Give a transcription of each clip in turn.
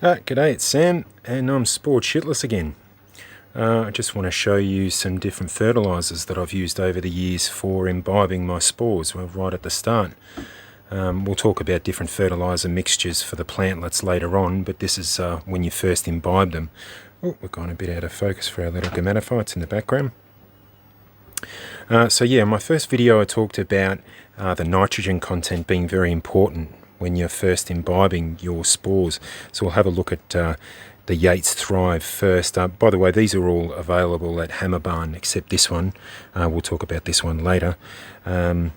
G'day, it's Sam, and I'm spored shitless again. I just want to show you some different fertilizers that I've used over the years for imbibing my spores. Well, right at the start. We'll talk about different fertilizer mixtures for the plantlets later on, but this is when you first imbibe them. Oh, we're going a bit out of focus for our little gametophytes in the background. So yeah, in my first video I talked about the nitrogen content being very important when you're first imbibing your spores. So we'll have a look at the Yates Thrive first. By the way, these are all available at Hammer Barn except this one. We'll talk about this one later. But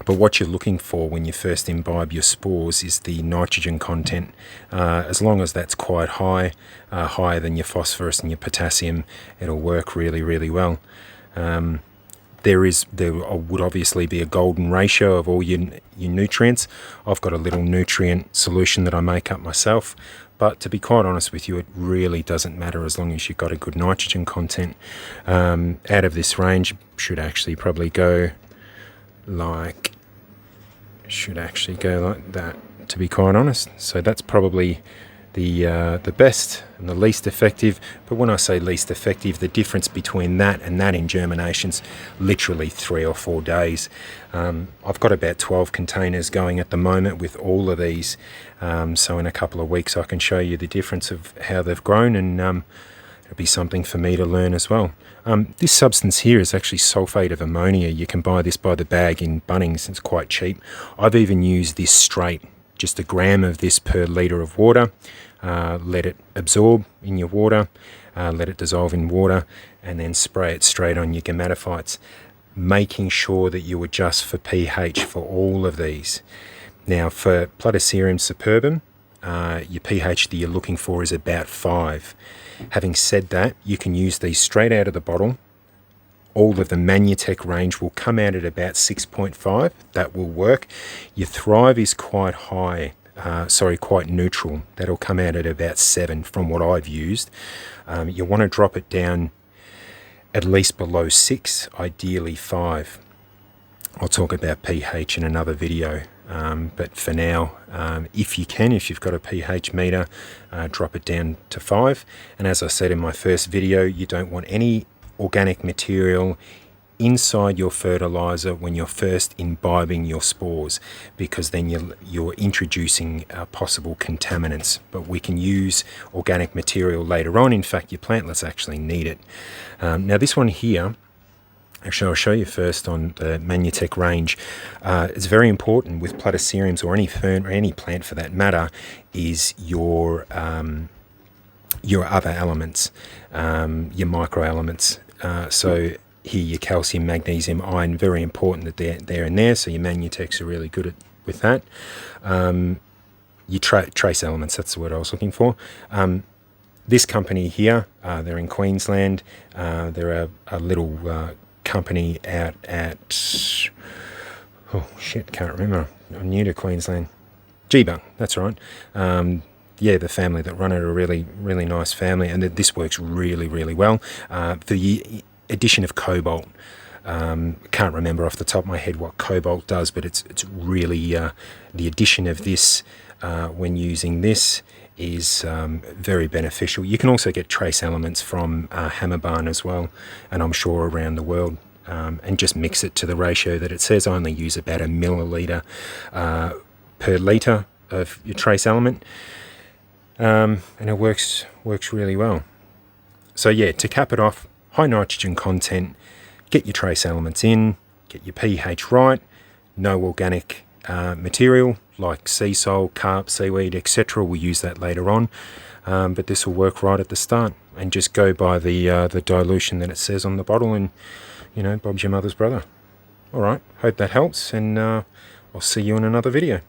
what you're looking for when you first imbibe your spores is the nitrogen content. As long as that's quite high, higher than your phosphorus and your potassium, it'll work really, really well. There would obviously be a golden ratio of all your nutrients. I've got a little nutrient solution that I make up myself, but to be quite honest with you, it really doesn't matter as long as you've got a good nitrogen content. Out of this range, should actually go like that, to be quite honest. So that's probably the best and the least effective. But when I say least effective, the difference between that and that in germination's literally 3 or 4 days. I've got about 12 containers going at the moment with all of these, so in a couple of weeks I can show you the difference of how they've grown, and it'll be something for me to learn as well. This substance here is actually sulphate of ammonia. You can buy this by the bag in Bunnings. It's quite cheap. I've even used this straight, just 1 gram of this per litre of water. Let it absorb in your water, let it dissolve in water, and then spray it straight on your gametophytes, making sure that you adjust for pH for all of these. Now for Platycerium Superbum, your pH that you're looking for is about 5. Having said that, you can use these straight out of the bottle. All of the Manutech range will come out at about 6.5. That will work. Your Thrive is quite high, quite neutral. That'll come out at about 7 from what I've used. You want to drop it down at least below 6, ideally 5. I'll talk about pH in another video. But for now, if you've got a pH meter, drop it down to 5. And as I said in my first video, you don't want any organic material inside your fertilizer when you're first imbibing your spores, because then you're introducing possible contaminants. But we can use organic material later on. In fact, your plantlets actually need it. Now this one here, actually I'll show you first on the Manutech range. It's very important with Platyceriums, or any fern or any plant for that matter, is your other elements, your micro elements. So here your calcium, magnesium, iron, very important that they're in there. So your Manutechs are really good with that. Your trace elements, that's the word I was looking for. This company here, they're in Queensland. They're a little company out at, oh shit, can't remember. I'm new to Queensland. G-Bung, that's right. Yeah, the family that run it are a really, really nice family, and this works really, really well. The addition of cobalt, can't remember off the top of my head what cobalt does, but it's really, the addition of this when using this is very beneficial. You can also get trace elements from Hammer Barn as well, and I'm sure around the world, and just mix it to the ratio that it says. I only use about 1 milliliter per litre of your trace element. And it works really well. So yeah, to cap it off, high nitrogen content, get your trace elements in, get your pH right, no organic material like sea salt, carp, seaweed, etc. We'll use that later on, but this will work right at the start, and just go by the dilution that it says on the bottle, and Bob's your mother's brother. Alright, hope that helps, and I'll see you in another video.